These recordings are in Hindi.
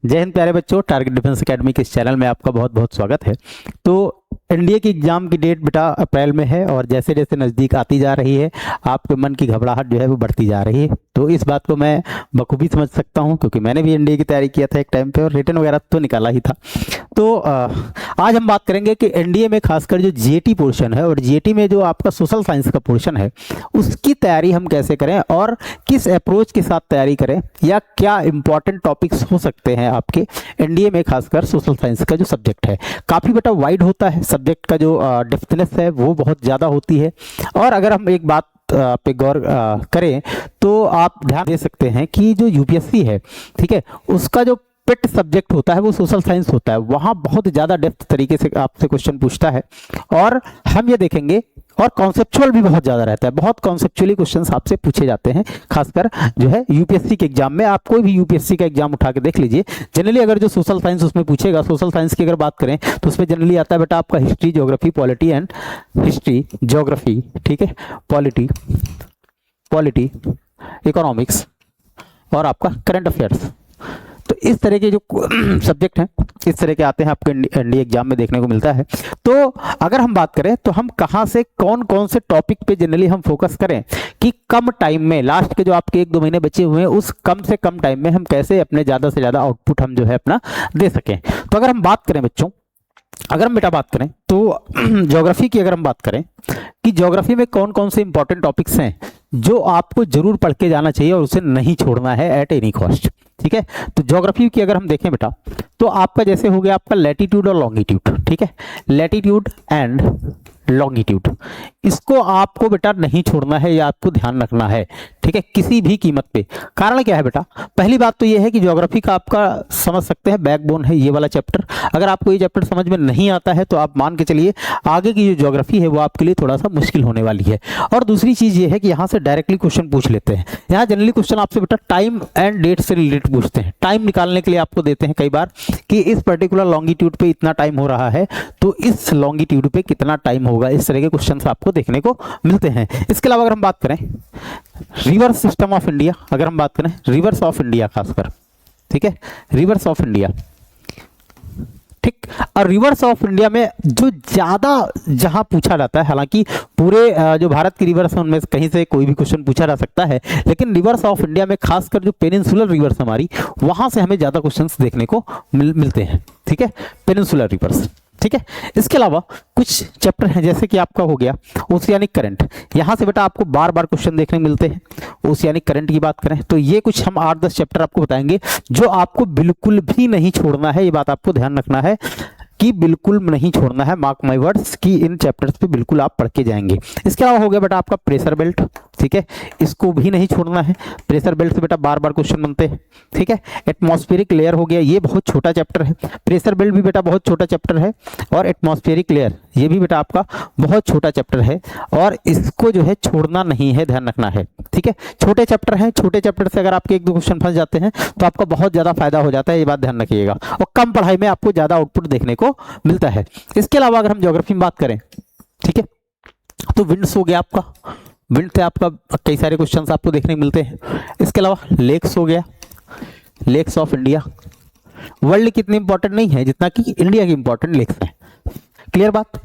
जय हिंद प्यारे बच्चों, टारगेट डिफेंस एकेडमी के इस चैनल में आपका बहुत बहुत स्वागत है। तो एनडीए की एग्जाम की डेट बेटा अप्रैल में है और जैसे जैसे नज़दीक आती जा रही है आपके मन की घबराहट जो है वो बढ़ती जा रही है। तो इस बात को मैं बखूबी समझ सकता हूं, क्योंकि मैंने भी एनडीए की तैयारी किया था एक टाइम पे और रिटन वगैरह तो निकाला ही था। तो आज हम बात करेंगे कि एनडीए में खासकर जो जीएटी पोर्शन है और जीएटी में जो आपका सोशल साइंस का पोर्शन है उसकी तैयारी हम कैसे करें और किस अप्रोच के साथ तैयारी करें, या क्या इंपॉर्टेंट टॉपिक्स हो सकते हैं आपके एनडीए में, खासकर सोशल साइंस का जो सब्जेक्ट है। काफ़ी बेटा वाइड होता है सब्जेक्ट का, जो डेप्थनेस है वो बहुत ज़्यादा होती है। और अगर हम एक बात पे गौर करें तो आप ध्यान दे सकते हैं कि जो यूपीएससी है, ठीक है, उसका जो पेट सब्जेक्ट होता है वो सोशल साइंस होता है। वहाँ बहुत ज़्यादा डेप्थ तरीके से आपसे क्वेश्चन पूछता है और हम ये देखेंगे, और कॉन्सेप्चुअल भी बहुत ज़्यादा रहता है। बहुत कॉन्सेप्चुअली क्वेश्चंस आपसे पूछे जाते हैं, खासकर जो है यूपीएससी के एग्जाम में। आप कोई भी यूपीएससी का एग्जाम उठा के देख लीजिए, जनरली अगर जो सोशल साइंस उसमें पूछेगा, सोशल साइंस की अगर बात करें तो उसमें जनरली आता है बेटा आपका history, geography, polity and history, geography, ठीक है, पॉलिटी, इकोनॉमिक्स और आपका करंट अफेयर्स। तो इस तरह के जो सब्जेक्ट हैं इस तरह के आते हैं आपके एनडीए एग्जाम में देखने को मिलता है। तो अगर हम बात करें तो हम कहाँ से कौन कौन से टॉपिक पे जनरली हम फोकस करें कि कम टाइम में, लास्ट के जो आपके 1-2 महीने बचे हुए हैं उस कम से कम टाइम में हम कैसे अपने ज़्यादा से ज़्यादा आउटपुट हम जो है अपना दे सकें। तो अगर हम बात करें बच्चों, अगर हम बेटा बात करें तो ज्योग्राफी की अगर हम बात करें कि ज्योग्राफी में कौन कौन से इंपॉर्टेंट टॉपिक्स हैं जो आपको जरूर पढ़ के जाना चाहिए और उसे नहीं छोड़ना है एट एनी कॉस्ट, ठीक है। तो ज्योग्राफी की अगर हम देखें बेटा तो आपका जैसे हो गया आपका लैटिट्यूड और लॉन्गिट्यूड, ठीक है, लैटिट्यूड एंड लॉन्गिट्यूड, इसको आपको बेटा नहीं छोड़ना है या आपको ध्यान रखना है, ठीक है, किसी भी कीमत पे। कारण क्या है बेटा, पहली बात तो ये है कि ज्योग्राफी का आपका समझ सकते हैं बैकबोन है ये वाला चैप्टर। अगर आपको ये चैप्टर समझ में नहीं आता है तो आप मान के चलिए आगे की जो ज्योग्राफी है वो आपके लिए थोड़ा सा मुश्किल होने वाली है। और दूसरी चीज़ ये है कि यहाँ से डायरेक्टली क्वेश्चन पूछ लेते हैं। यहाँ जनरली क्वेश्चन आपसे बेटा टाइम एंड डेट से रिलेटेड पूछते हैं। टाइम निकालने के लिए आपको देते हैं कई बार कि इस पर्टिकुलर लॉन्गिट्यूड पे इतना टाइम हो रहा है तो इस लॉन्गिट्यूड पे कितना टाइम होगा। इस तरह के क्वेश्चंस आपको देखने को मिलते हैं। इसके अलावा अगर हम बात करें रिवर सिस्टम ऑफ इंडिया, अगर हम बात करें रिवर्स ऑफ इंडिया खासकर, ठीक है, रिवर्स ऑफ इंडिया, ठीक। और रिवर्स ऑफ इंडिया में जो ज्यादा जहां पूछा जाता है, हालांकि पूरे जो भारत की रिवर्स है उनमें कहीं से कोई भी क्वेश्चन पूछा जा सकता है, लेकिन रिवर्स ऑफ इंडिया में खासकर जो पेनिनसुलर रिवर्स हमारी, वहां से हमें ज्यादा क्वेश्चंस देखने को मिलते हैं, ठीक है, पेनिनसुलर रिवर्स, ठीक है। इसके अलावा कुछ चैप्टर हैं जैसे कि आपका हो गया ओशियानिक करंट, यहां से बेटा आपको बार बार क्वेश्चन देखने मिलते हैं। ओशियानिक करंट की बात करें तो ये कुछ हम 8-10 चैप्टर आपको बताएंगे जो आपको बिल्कुल भी नहीं छोड़ना है। ये बात आपको ध्यान रखना है कि बिल्कुल नहीं छोड़ना है, मार्क माय वर्ड्स कि इन चैप्टर्स पे बिल्कुल आप पढ़ के जाएंगे। इसके अलावा हो गया बेटा आपका प्रेशर बेल्ट, ठीक है, इसको भी नहीं छोड़ना है। प्रेशर बेल्ट से बेटा बार बार क्वेश्चन बनते हैं, ठीक है। एटमॉस्फेरिक लेयर हो गया, ये बहुत छोटा चैप्टर है। प्रेशर बेल्ट भी बेटा बहुत छोटा चैप्टर है और एटमॉस्फेरिक लेयर ये भी बेटा आपका बहुत छोटा चैप्टर है और इसको जो है छोड़ना नहीं है, ध्यान रखना है, ठीक है। छोटे चैप्टर हैं, छोटे चैप्टर से अगर आपके 1-2 क्वेश्चन फंस जाते हैं तो आपका बहुत ज्यादा फायदा हो जाता है, ये बात ध्यान रखिएगा, और कम पढ़ाई में आपको ज्यादा आउटपुट देखने को मिलता है। इसके अलावा अगर हम ज्योग्राफी में बात करें, ठीक है, तो विंड्स हो गया आपका, विंड से आपका कई सारे क्वेश्चंस आपको देखने को मिलते हैं। इसके अलावा लेक्स हो गया, लेक्स ऑफ इंडिया, वर्ल्ड की इतनी इंपॉर्टेंट नहीं है जितना कि इंडिया की इंपॉर्टेंट लेक्स है, क्लियर बात।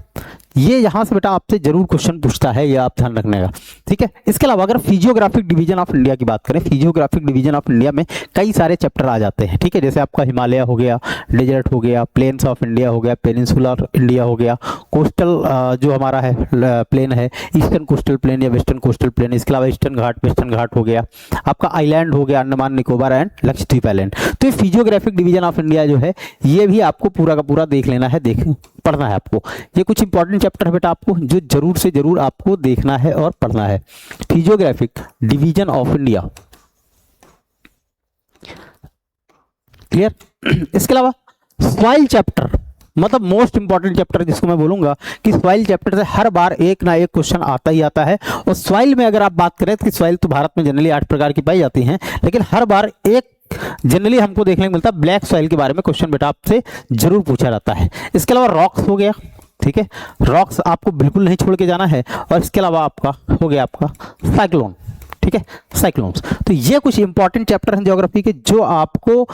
ये यहां से बेटा आपसे जरूर क्वेश्चन पूछता है, ये आप ध्यान रखने का, ठीक है। इसके अलावा अगर फिजियोग्राफिक डिवीजन ऑफ इंडिया की बात करें, फिजियोग्राफिक डिवीजन ऑफ इंडिया में कई सारे चैप्टर आ जाते हैं, ठीक है, जैसे आपका हिमालय हो गया, डेजर्ट हो गया, प्लेन्स ऑफ इंडिया हो गया, पेनिनसुलर इंडिया हो गया, कोस्टल जो हमारा है प्लेन है, ईस्टर्न कोस्टल प्लेन या वेस्टर्न कोस्टल प्लेन, इसके अलावा ईस्टर्न घाट, वेस्टर्न घाट हो गया, आपका आइलैंड हो गया, अंडमान निकोबार एंड लक्षद्वीप आइलैंड। तो ये फिजियोग्राफिक डिवीजन ऑफ इंडिया जो है ये भी आपको पूरा का पूरा देख लेना है, पढ़ना है आपको। ये कुछ इंपॉर्टेंट चैप्टर है बेटा आपको जो जरूर से जरूर आपको देखना है और पढ़ना है। Physiographic division of India, clear. इसके अलावा सॉइल चैप्टर, मतलब मोस्ट इंपॉर्टेंट चैप्टर जिसको मैं बोलूंगा कि सॉइल चैप्टर से हर बार एक ना एक क्वेश्चन आता ही आता है। और सॉइल में अगर आप बात करें तो सॉइल तो भारत में जनरली 8 प्रकार की पाई जाती हैं, लेकिन हर बार एक जनरली हमको देखने को मिलता है ब्लैक सॉइल के बारे में क्वेश्चन बेटा आपसे जरूर पूछा जाता है। इसके अलावा रॉक्स हो गया, ठीक है, रॉक्स आपको बिल्कुल नहीं छोड़ के जाना है। और इसके अलावा आपका हो गया आपका साइक्लोन, ठीक है, साइक्लोन्स। तो ये कुछ इंपॉर्टेंट चैप्टर हैं ज्योग्राफी के जो आपको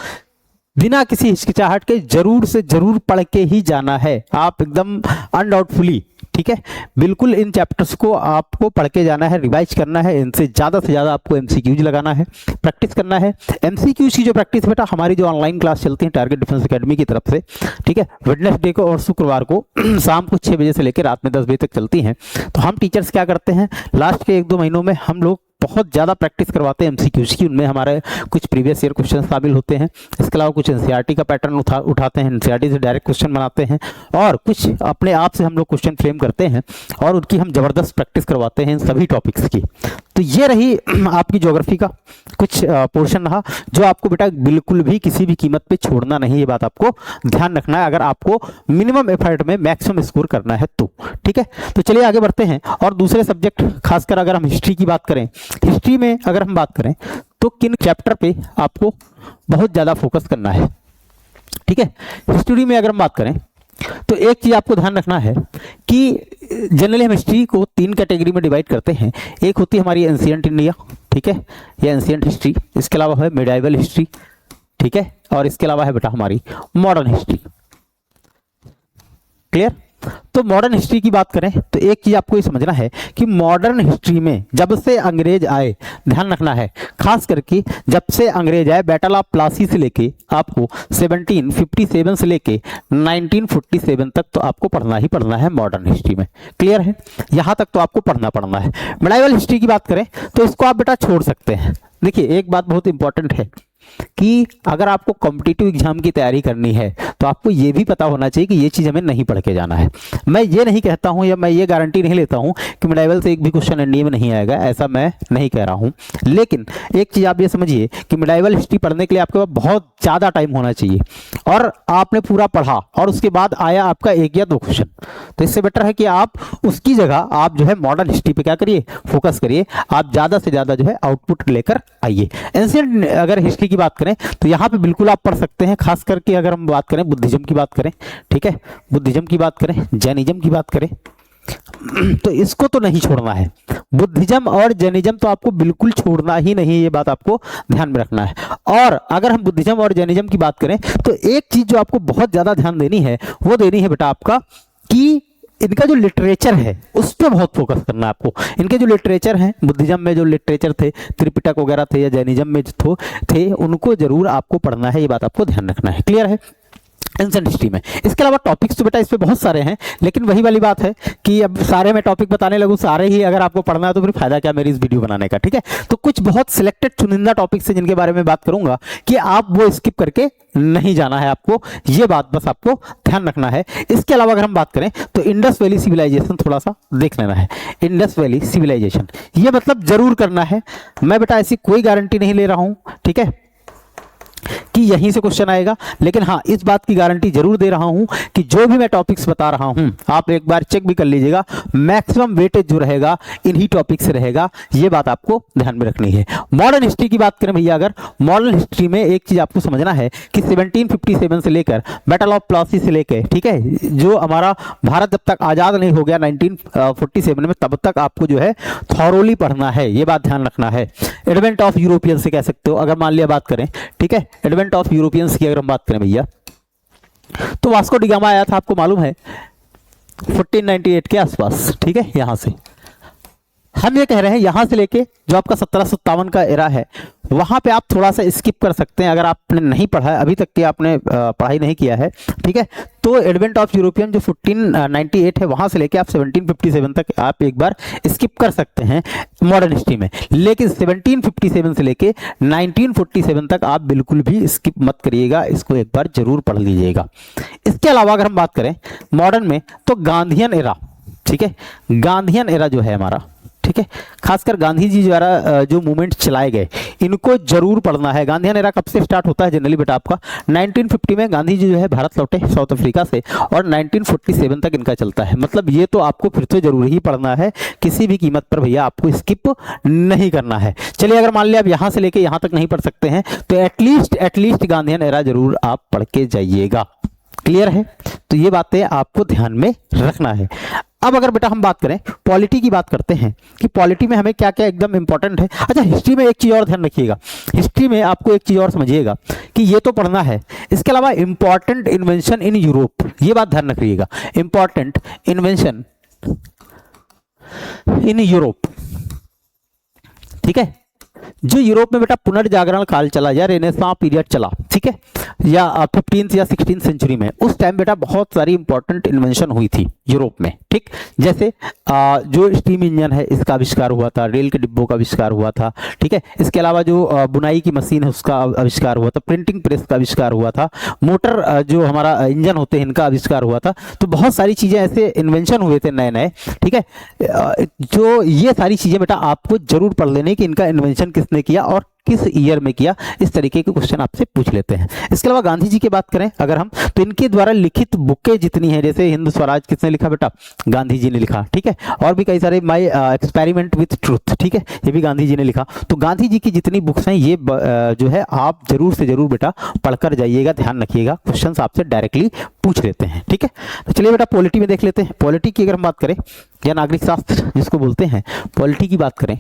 बिना किसी हिचकिचाहट के जरूर से जरूर पढ़ के ही जाना है, आप एकदम अनडाउटफुली, ठीक है, बिल्कुल इन चैप्टर्स को आपको पढ़ के जाना है, रिवाइज करना है, इनसे ज़्यादा से ज़्यादा आपको एमसीक्यूज लगाना है, प्रैक्टिस करना है। एमसीक्यूज की जो प्रैक्टिस बेटा हमारी जो ऑनलाइन क्लास चलती है टारगेट डिफेंस एकेडमी की तरफ से, ठीक है, वेडनेसडे को और शुक्रवार को शाम को 6 बजे से लेकर रात में 10 बजे तक चलती हैं। तो हम टीचर्स क्या करते हैं, लास्ट के 1-2 महीनों में हम लोग बहुत ज़्यादा प्रैक्टिस करवाते हैं एमसीक्यूज की। उनमें हमारे कुछ प्रीवियस ईयर क्वेश्चन शामिल होते हैं, इसके अलावा कुछ एनसीईआरटी का पैटर्न उठाते हैं, एनसीईआरटी से डायरेक्ट क्वेश्चन बनाते हैं, और कुछ अपने आप से हम लोग क्वेश्चन फ्रेम करते हैं और उनकी हम ज़बरदस्त प्रैक्टिस करवाते हैं इन सभी टॉपिक्स की। तो ये रही आपकी ज्योग्राफी का कुछ पोर्शन रहा, जो आपको बेटा बिल्कुल भी किसी भी कीमत पे छोड़ना नहीं, ये बात आपको ध्यान रखना है अगर आपको मिनिमम एफर्ट में मैक्सिमम स्कोर करना है तो, ठीक है। तो चलिए आगे बढ़ते हैं और दूसरे सब्जेक्ट, खासकर अगर हम हिस्ट्री की बात करें, हिस्ट्री में अगर हम बात करें तो किन चैप्टर पे आपको बहुत ज़्यादा फोकस करना है, ठीक है। हिस्ट्री में अगर हम बात करें तो एक चीज़ आपको ध्यान रखना है कि जनरली हम हिस्ट्री को 3 कैटेगरी में डिवाइड करते हैं। एक होती है हमारी एंशिएंट इंडिया, ठीक है, या एंशिएंट हिस्ट्री, इसके अलावा है मिडाइवल हिस्ट्री, ठीक है, और इसके अलावा है बेटा हमारी मॉडर्न हिस्ट्री। क्लियर। तो मॉडर्न हिस्ट्री की बात करें तो एक चीज आपको ये समझना है कि मॉडर्न हिस्ट्री में जब से अंग्रेज आए, ध्यान रखना है, खास करके जब से अंग्रेज आए, बैटल ऑफ प्लासी से लेके आपको 1757 से लेके 1947 तक तो आपको पढ़ना ही पढ़ना है मॉडर्न हिस्ट्री में। क्लियर है, यहां तक तो आपको पढ़ना है। मिडाइवल हिस्ट्री की बात करें तो इसको आप बेटा छोड़ सकते हैं। देखिए एक बात बहुत इंपॉर्टेंट है कि अगर आपको कॉम्पिटिटिव एग्जाम की तैयारी करनी है तो आपको ये भी पता होना चाहिए कि ये चीज़ हमें नहीं पढ़ के जाना है। मैं ये नहीं कहता हूँ या मैं ये गारंटी नहीं लेता हूँ कि मिडाइवल से एक भी क्वेश्चन एनडीए में नहीं आएगा, ऐसा मैं नहीं कह रहा हूँ, लेकिन एक चीज़ आप ये समझिए कि मिडाइवल हिस्ट्री पढ़ने के लिए आपके पास बहुत ज़्यादा टाइम होना चाहिए और आपने पूरा पढ़ा और उसके बाद आया आपका 1 या 2 क्वेश्चन, तो इससे बेटर है कि आप उसकी जगह आप जो है मॉडर्न हिस्ट्री पे क्या करिए, फोकस करिए, आप ज़्यादा से ज़्यादा जो है आउटपुट लेकर आइए। एंशिएंट अगर हिस्ट्री की बात करें तो यहाँ पे बिल्कुल आप पढ़ सकते हैं, खास करके अगर हम बात करें बुद्धिज्म की बात करें, ठीक है, बुद्धिज्म की बात करें, जैनिज्म की बात करें तो इसको तो नहीं छोड़ना है। बुद्धिज्म और जैनिज्म तो आपको बिल्कुल छोड़ना ही नहीं, ये बात आपको ध्यान में रखना है। और अगर हम बुद्धिज्म और जैनिज्म की बात करें तो एक चीज जो आपको बहुत ज्यादा ध्यान देनी है वो देनी है बेटा आपका कि इनका जो लिटरेचर है उस पर बहुत फोकस करना है आपको। इनके जो लिटरेचर हैं, बुद्धिज्म में जो लिटरेचर थे, त्रिपिटक वगैरह थे, या जैनिज्म में जो थे, उनको जरूर आपको पढ़ना है, ये बात आपको ध्यान रखना है। क्लियर है एंशिएंट हिस्ट्री में। इसके अलावा टॉपिक्स तो बेटा इस पे बहुत सारे हैं, लेकिन वही वाली बात है कि अब सारे में टॉपिक बताने लगूं, सारे ही अगर आपको पढ़ना है तो फिर फायदा क्या मेरी इस वीडियो बनाने का, ठीक है। तो कुछ बहुत सिलेक्टेड चुनिंदा टॉपिक्स हैं जिनके बारे में बात करूंगा कि आप वो स्किप करके नहीं जाना है आपको, ये बात बस आपको ध्यान रखना है। इसके अलावा अगर हम बात करें तो इंडस वैली सिविलाइजेशन थोड़ा सा देख लेना है। इंडस वैली सिविलाइजेशन ये मतलब जरूर करना है, मैं बेटा ऐसी कोई गारंटी नहीं ले रहा हूं, ठीक है, कि यहीं से क्वेश्चन आएगा, लेकिन हाँ इस बात की गारंटी जरूर दे रहा हूं कि जो भी मैं टॉपिक्स बता रहा हूं आप एक बार चेक भी कर लीजिएगा, मैक्सिमम वेटेज जो रहेगा इन्हीं टॉपिक से रहेगा, ये बात आपको ध्यान में रखनी है। मॉडर्न हिस्ट्री की बात करें भैया, अगर मॉडर्न हिस्ट्री में एक चीज आपको समझना है कि 1757 से लेकर बैटल ऑफ प्लासी से लेकर, ठीक है, जो हमारा भारत जब तक आजाद नहीं हो गया 1947 में, तब तक आपको जो है थॉरोली पढ़ना है, ये बात ध्यान रखना है। एडवेंट ऑफ यूरोपियन से कह सकते हो अगर मान लिया बात करें, ठीक है, एडवेंट ऑफ यूरोपियंस की अगर हम बात करें भैया तो वास्को डी गामा आया था, आपको मालूम है 1498 के आसपास, ठीक है। यहां से हम ये कह रहे हैं यहां से लेके जो आपका 1757 का एरा है वहां पे आप थोड़ा सा स्किप कर सकते हैं अगर आपने नहीं पढ़ा है अभी तक की, आपने पढ़ाई नहीं किया है, ठीक है। तो एडवेंट ऑफ यूरोपियन जो 1498 है वहां से लेके आप 1757 तक आप एक बार स्किप कर सकते हैं मॉडर्न हिस्ट्री में, लेकिन 1757 से लेके 1947 तक आप बिल्कुल भी स्किप मत करिएगा, इसको एक बार जरूर पढ़ लीजिएगा। इसके अलावा अगर हम बात करें मॉडर्न में तो गांधीयन एरा, ठीक है, गांधीयन एरा जो है हमारा, ठीक है, खासकर गांधी जी द्वारा जो मूवमेंट चलाए गए इनको जरूर पढ़ना है। गांधीयन एरा कब से स्टार्ट होता है जनरली बेटा आपका 1950 में गांधी जी जो है भारत लौटे साउथ अफ्रीका से और 1947 तक इनका चलता है, मतलब ये तो आपको फिर से जरूर ही पढ़ना है, किसी भी कीमत पर भैया आपको स्किप नहीं करना है। चलिए अगर मान लिया आप यहां से लेके यहां तक नहीं पढ़ सकते हैं तो एटलीस्ट गांधीयन एरा जरूर आप पढ़ के जाइएगा। क्लियर है, तो ये बातें आपको ध्यान में रखना है। अब अगर बेटा हम बात करें पॉलिटी की, बात करते हैं कि पॉलिटी में हमें क्या क्या एकदम इंपॉर्टेंट है। अच्छा, हिस्ट्री में एक चीज़ और ध्यान रखिएगा, हिस्ट्री में आपको एक चीज़ और समझिएगा कि ये तो पढ़ना है, इसके अलावा इंपॉर्टेंट इन्वेंशन इन यूरोप, ये बात ध्यान रखिएगा, इंपॉर्टेंट इन्वेंशन इन यूरोप, ठीक है, जो यूरोप में बेटा पुनर्जागरण काल चला या रेनेसां पीरियड चला, ठीक है, या 15th या 16th सेंचुरी में, उस टाइम बेटा बहुत सारी इंपॉर्टेंट इन्वेंशन हुई थी यूरोप में, ठीक। जैसे जो स्टीम इंजन है इसका आविष्कार हुआ था, रेल के डिब्बों का आविष्कार हुआ था, ठीक है, इसके अलावा जो बुनाई की मशीन है उसका आविष्कार हुआ था, प्रिंटिंग प्रेस का आविष्कार हुआ था, मोटर जो हमारा इंजन होते हैं इनका आविष्कार हुआ था। तो बहुत सारी चीज़ें ऐसे इन्वेंशन हुए थे नए नए, ठीक है, जो ये सारी चीज़ें बेटा आपको जरूर पढ़ लेने कि इनका इन्वेंशन किसने किया और किस ईयर में किया, इस तरीके के क्वेश्चन आपसे पूछ लेते हैं। इसके अलावा गांधी जी की बात करें अगर हम, तो इनके द्वारा लिखित बुकें जितनी हैं, जैसे हिंद स्वराज किसने लिखा बेटा, गांधी जी ने लिखा, ठीक है, और भी कई सारे माय एक्सपेरिमेंट विथ ट्रूथ, ठीक है, ये भी गांधी जी ने लिखा। तो गांधी जी की जितनी बुक्स हैं ये जो है आप जरूर से जरूर बेटा पढ़कर जाइएगा, ध्यान रखिएगा, क्वेश्चन आपसे डायरेक्टली पूछ लेते हैं, ठीक है। तो चलिए बेटा पॉलिटी में देख लेते हैं। पॉलिटी की अगर हम बात करें या नागरिक शास्त्र जिसको बोलते हैं, पॉलिटी की बात करें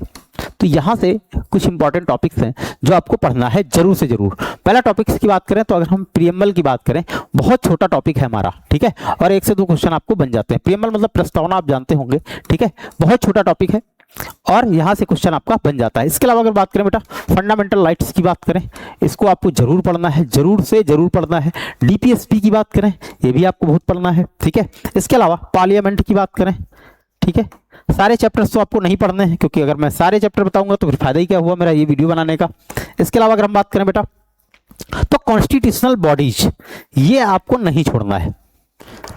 तो यहाँ से कुछ इंपॉर्टेंट टॉपिक्स हैं जो आपको पढ़ना है जरूर से जरूर। पहला टॉपिक्स की बात करें तो अगर हम प्रियम्बल की बात करें, बहुत छोटा टॉपिक है हमारा, ठीक है, और 1 से 2 क्वेश्चन आपको बन जाते हैं। प्रियम्बल मतलब प्रस्तावना, आप जानते होंगे, ठीक है, बहुत छोटा टॉपिक है और यहाँ से क्वेश्चन आपका बन जाता है। इसके अलावा अगर बात करें बेटा फंडामेंटल राइट्स की बात करें, इसको आपको जरूर पढ़ना है, जरूर से जरूर पढ़ना है। डीपीएसपी की बात करें, ये भी आपको बहुत पढ़ना है, ठीक है। इसके अलावा पार्लियामेंट की बात करें, ठीक है, सारे चैप्टर्स तो आपको नहीं पढ़ने हैं क्योंकि अगर मैं सारे चैप्टर बताऊंगा तो फिर फायदा ही क्या हुआ मेरा ये वीडियो बनाने का। इसके अलावा अगर हम बात करें बेटा तो कॉन्स्टिट्यूशनल बॉडीज, ये आपको नहीं छोड़ना है,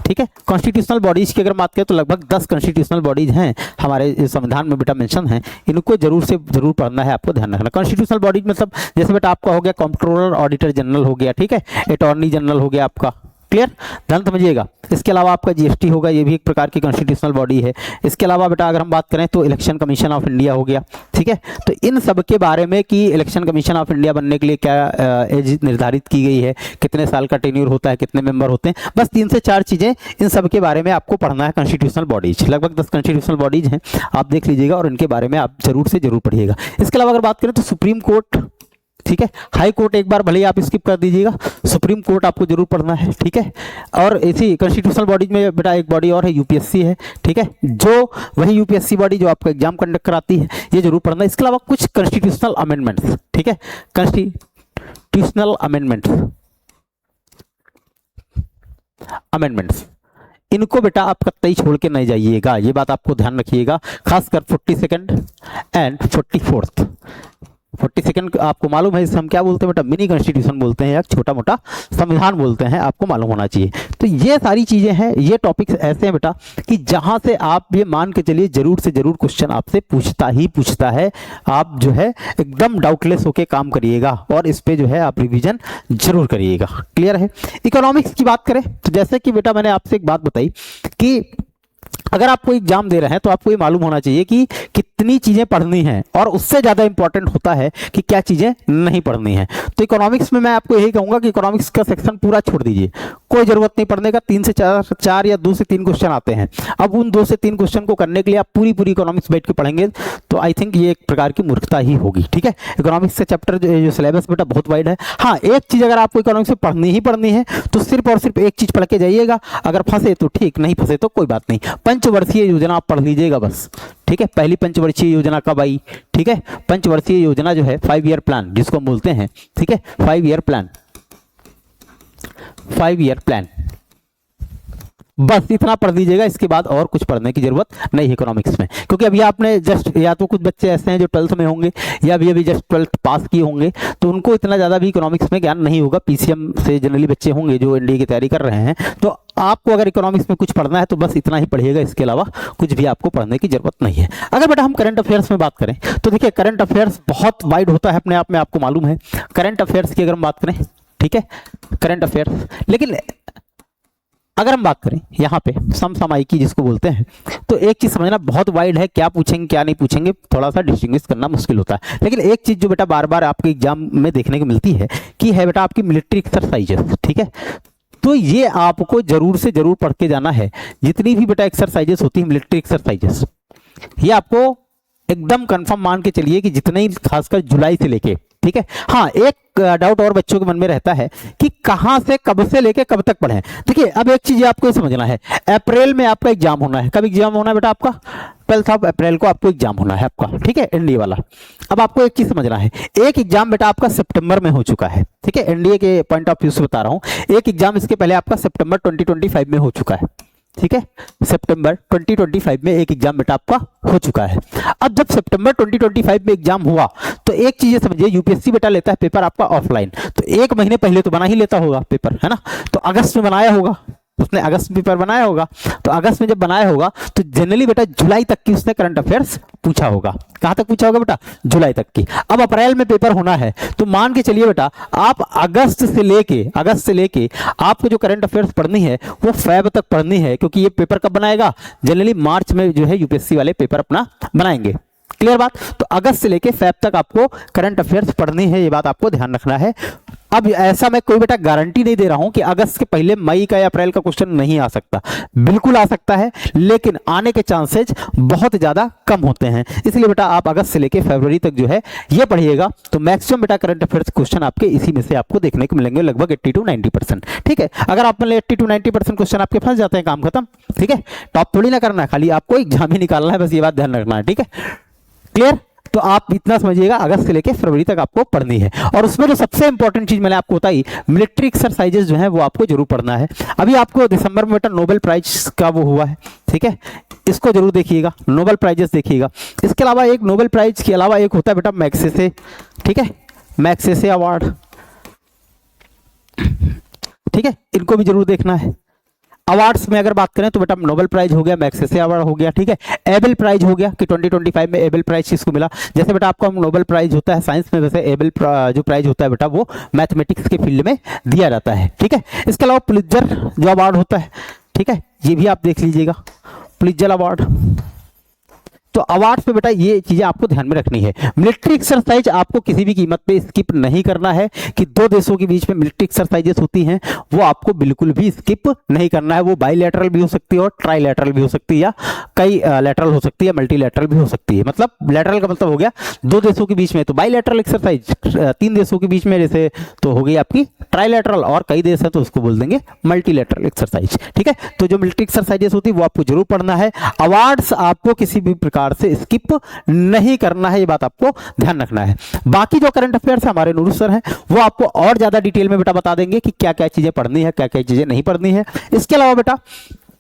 ठीक है। कॉन्स्टिट्यूशनल बॉडीज की अगर बात करें तो लगभग 10 कॉन्स्टिट्यूशनल बॉडीज हैं हमारे संविधान में बेटा मेंशन है, इनको जरूर से जरूर पढ़ना है, आपको ध्यान रखना। कॉन्स्टिट्यूशनल बॉडीज मतलब जैसे बेटा आपका हो गया कंट्रोलर ऑडिटर जनरल हो गया, ठीक है, अटॉर्नी जनरल हो गया आपका, क्लियर, ध्यान समझिएगा। इसके अलावा आपका जीएसटी होगा, ये भी एक प्रकार की कॉन्स्टिट्यूशनल बॉडी है। इसके अलावा बेटा अगर हम बात करें तो इलेक्शन कमीशन ऑफ इंडिया हो गया, ठीक है। तो इन सब के बारे में कि इलेक्शन कमीशन ऑफ इंडिया बनने के लिए क्या एज निर्धारित की गई है, कितने साल का टेन्योर होता है, कितने मेंबर होते हैं, बस 3 से 4 चीज़ें इन सब के बारे में आपको पढ़ना है। कॉन्स्टिट्यूशनल बॉडीज लगभग 10 कॉन्स्टिट्यूशनल बॉडीज हैं, आप देख लीजिएगा और इनके बारे में आप जरूर से जरूर पढ़िएगा। इसके अलावा अगर बात करें तो सुप्रीम कोर्ट, ठीक है, हाई कोर्ट एक बार भले ही आप स्किप कर दीजिएगा, सुप्रीम कोर्ट आपको जरूर पढ़ना है, ठीक है। और ऐसी कॉन्स्टिट्यूशनल बॉडीज में बेटा एक बॉडी और है यूपीएससी है, ठीक है, जो वही यूपीएससी बॉडी जो आपका एग्जाम कंडक्ट कराती है, ये जरूर पढ़ना है। इसके अलावा कुछ कॉन्स्टिट्यूशनल अमेंडमेंट्स, ठीक है, कॉन्स्टिट्यूशनल अमेंडमेंट्स इनको बेटा आप कतई छोड़ के नहीं जाइएगा, ये बात आपको ध्यान रखिएगा, खासकर 42nd एंड 44th। 42nd आपको मालूम है, इसे हम क्या बोलते हैं बेटा, मिनी कॉन्स्टिट्यूशन बोलते हैं या छोटा मोटा संविधान बोलते हैं, आपको मालूम होना चाहिए। तो ये सारी चीजें हैं, ये टॉपिक्स ऐसे हैं बेटा कि जहां से आप ये मान के चलिए जरूर से जरूर क्वेश्चन आपसे पूछता ही पूछता है। आप जो है एकदम डाउटलेस होके काम करिएगा और इस पे जो है आप रिवीजन जरूर करिएगा, क्लियर है। इकोनॉमिक्स की बात करें तो जैसे कि बेटा मैंने आपसे एक बात बताई कि अगर आप कोई एग्जाम दे रहे हैं तो आपको ये मालूम होना चाहिए कि कितनी चीजें पढ़नी हैं और उससे ज्यादा इंपॉर्टेंट होता है कि क्या चीजें नहीं पढ़नी है। तो इकोनॉमिक्स में मैं आपको यही कहूंगा कि इकोनॉमिक्स का सेक्शन पूरा छोड़ दीजिए, कोई जरूरत नहीं पढ़ने का। 3 से 4 या 2 से 3 क्वेश्चन आते हैं, अब उन 2 से 3 क्वेश्चन को करने के लिए आप पूरी इकोनॉमिक्स बैठ के पढ़ेंगे तो आई थिंक ये एक प्रकार की मूर्खता ही होगी, ठीक है। इकोनॉमिक्स से चैप्टर जो सिलेबस बेटा बहुत वाइड है। हाँ, एक चीज अगर आपको इकोनॉमिक्स में पढ़नी है तो सिर्फ और सिर्फ एक चीज पढ़ के जाइएगा, अगर फंसे तो ठीक, नहीं फंसे तो कोई बात नहीं। पंचवर्षीय योजना आप पढ़ लीजिएगा बस, ठीक है। पहली पंचवर्षीय योजना कब आई, ठीक है, पंचवर्षीय योजना जो है 5 ईयर प्लान जिसको बोलते हैं, ठीक है, 5 ईयर प्लान, 5 ईयर प्लान, बस इतना पढ़ दीजिएगा। इसके बाद और कुछ पढ़ने की जरूरत नहीं है इकोनॉमिक्स में, क्योंकि अभी आपने जस्ट, या तो कुछ बच्चे ऐसे हैं जो 12th में होंगे या अभी जस्ट 12th पास किए होंगे तो उनको इतना ज़्यादा भी इकोनॉमिक्स में ज्ञान नहीं होगा। पीसीएम से जनरली बच्चे होंगे जो एनडीए की तैयारी कर रहे हैं, तो आपको अगर इकोनॉमिक्स में कुछ पढ़ना है तो बस इतना ही पढ़िएगा, इसके अलावा कुछ भी आपको पढ़ने की जरूरत नहीं है। अगर बेटा हम करंट अफेयर्स में बात करें तो देखिए करंट अफेयर्स बहुत वाइड होता है अपने आप में, आपको मालूम है। करंट अफेयर्स की अगर हम बात करें, ठीक है, करंट अफेयर्स, लेकिन अगर हम बात करें यहाँ पे समसामयिकी जिसको बोलते हैं, तो एक चीज समझना बहुत वाइड है, क्या पूछेंगे क्या नहीं पूछेंगे थोड़ा सा डिस्टिंग्विश करना मुश्किल होता है। लेकिन एक चीज जो बेटा बार बार आपके एग्जाम में देखने को मिलती है कि है बेटा आपकी मिलिट्री एक्सरसाइजेस, ठीक है। तो ये आपको जरूर से जरूर पढ़ के जाना है। जितनी भी बेटा एक्सरसाइजेस होती है मिलिट्री एक्सरसाइजेस, ये आपको एकदम कंफर्म मान के चलिए कि जितने ही खासकर जुलाई से लेके, ठीक है। हाँ, एक डाउट और बच्चों के मन में रहता है कि कहां से कब से लेके कब तक पढ़ें। देखिए अब एक चीज आपको समझना है, अप्रैल में आपका एग्जाम होना है। कब एग्जाम होना है बेटा आपका? 12 ऑफ अप्रैल को आपको एग्जाम होना है आपका, ठीक है, एनडीए वाला। अब आपको एक चीज समझना है, एक एग्जाम बेटा आपका सितंबर में हो चुका है, ठीक है, एनडीए के पॉइंट ऑफ व्यू से बता रहा हूं। एक एग्जाम इसके पहले आपका सितंबर 2025 में हो चुका है, ठीक है, सितंबर 2025 में एक एग्जाम बेटा आपका हो चुका है। अब जब सितंबर 2025 में एग्जाम हुआ तो एक चीज समझिए, यूपीएससी बेटा लेता है पेपर आपका ऑफलाइन, तो एक महीने पहले तो बना ही लेता होगा पेपर, है ना। तो अगस्त में बनाया होगा उसने, अगस्त में पेपर बनाया होगा, तो अगस्त में जब बनाया होगा तो जनरली बेटा जुलाई तक की उसने करंट अफेयर्स पूछा होगा। कहां तक पूछा होगा बेटा? जुलाई तक की। अब अप्रैल में पेपर होना है, तो मान के चलिए बेटा आप अगस्त से लेके आपको जो करंट अफेयर्स पढ़नी है वो फेब तक पढ़नी है, क्योंकि ये पेपर कब बनाएगा? जनरली मार्च में जो है यूपीएससी वाले पेपर अपना बनाएंगे। क्लियर बात? तो अगस्त से लेके फेब तक आपको करंट अफेयर्स पढ़नी है, ये बात आपको ध्यान रखना है। अब ऐसा मैं कोई बेटा गारंटी नहीं दे रहा हूं कि अगस्त के पहले मई का या अप्रैल का क्वेश्चन नहीं आ सकता, बिल्कुल आ सकता है, लेकिन आने के चांसेज बहुत ज्यादा कम होते हैं। इसलिए बेटा आप अगस्त से लेके फरवरी तक जो है ये पढ़िएगा, तो मैक्सिमम बेटा करंट अफेयर्स क्वेश्चन आपके इसी में से आपको देखने को मिलेंगे, लगभग 80 to 90%, ठीक है। अगर आप 80 to 90% क्वेश्चन आपके फंस जाते हैं, काम खत्म, ठीक है। टॉप थोड़ी ना करना है, खाली आपको एग्जाम ही निकालना है, बस ये बात ध्यान रखना है, ठीक है। क्लियर? तो आप इतना समझिएगा, अगस्त से लेके फरवरी तक आपको पढ़नी है। और उसमें जो सबसे इंपॉर्टेंट चीज मैंने आपको बताई, मिलिट्री एक्सरसाइजेस जो है वो आपको जरूर पढ़ना है। अभी आपको दिसंबर में बेटा नोबेल प्राइज का वो हुआ है, ठीक है, इसको जरूर देखिएगा, नोबेल प्राइजेस देखिएगा। इसके अलावा एक नोबेल प्राइज के अलावा एक होता है बेटा मैग्सेसे, ठीक है, मैग्सेसे अवार्ड, ठीक है, इनको भी जरूर देखना है। अवार्ड्स में अगर बात करें तो बेटा नोबेल प्राइज हो गया, मैग्सेसे अवार्ड हो गया, ठीक है, एबेल प्राइज हो गया कि 2025 में एबेल प्राइज किसको मिला। जैसे बेटा आपका नोबेल प्राइज होता है साइंस में, वैसे एबेल जो प्राइज होता है बेटा वो मैथमेटिक्स के फील्ड में दिया जाता है, ठीक है। इसके अलावा पुलित्जर जो अवार्ड होता है, ठीक है, ये भी आप देख लीजिएगा, पुलित्जर अवार्ड। तो अवार्ड्स पे बेटा ये चीजें आपको ध्यान में रखनी है। मिलिट्री एक्सरसाइज आपको किसी भी कीमत पे स्किप नहीं करना है, कि दो देशों के बीच में मिलिट्री एक्सरसाइजेस होती हैं वो आपको बिल्कुल भी स्किप नहीं करना है। वो बाईलैटरल भी हो सकती है और ट्राईलैटरल भी हो सकती है, या कई लैटरल हो सकती है, मल्टीलैटरल भी हो सकती है। मतलब लैटरल का मतलब हो गया दो देशों के बीच में तो बाईलैटरल एक्सरसाइज, तीन देशों के बीच में जैसे तो हो गई आपकी ट्राईलैटरल, और कई देश हैं तो उसको बोल देंगे मल्टीलैटरल एक्सरसाइज, ठीक है। तो जो मिलिट्री एक्सरसाइजेस होती है वो आपको जरूर पढ़ना है। अवार्ड्स आपको किसी भी प्रकार से स्किप नहीं करना है, ये बात आपको ध्यान रखना है। बाकी जो करंट अफेयर्स हमारे नूर सर हैं वो आपको और ज्यादा डिटेल में बेटा बता देंगे कि क्या क्या चीजें पढ़नी है, क्या क्या चीजें नहीं पढ़नी है। इसके अलावा बेटा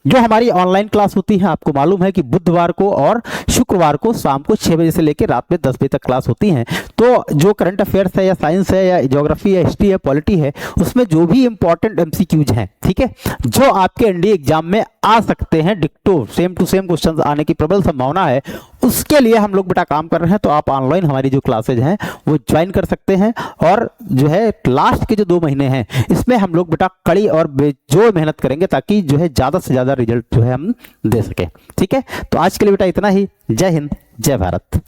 जो हमारी ऑनलाइन क्लास होती है, आपको मालूम है कि बुधवार को और शुक्रवार को शाम को 6 बजे से लेकर रात में 10 बजे तक क्लास होती है। तो जो करंट अफेयर्स है या साइंस है या ज्योग्राफी है, हिस्ट्री है, पॉलिटी है, उसमें जो भी इंपॉर्टेंट एमसीक्यूज हैं, ठीक है, जो आपके एनडीए एग्जाम में आ सकते हैं, डिक्टो सेम टू सेम क्वेश्चन आने की प्रबल संभावना है, उसके लिए हम लोग बेटा काम कर रहे हैं। तो आप ऑनलाइन हमारी जो क्लासेज हैं वो ज्वाइन कर सकते हैं, और जो है लास्ट के जो 2 महीने हैं इसमें हम लोग बेटा कड़ी और बेजोड़ मेहनत करेंगे, ताकि जो है ज्यादा से ज्यादा रिजल्ट जो है हम दे सके, ठीक है। तो आज के लिए बेटा इतना ही। जय हिंद, जय भारत।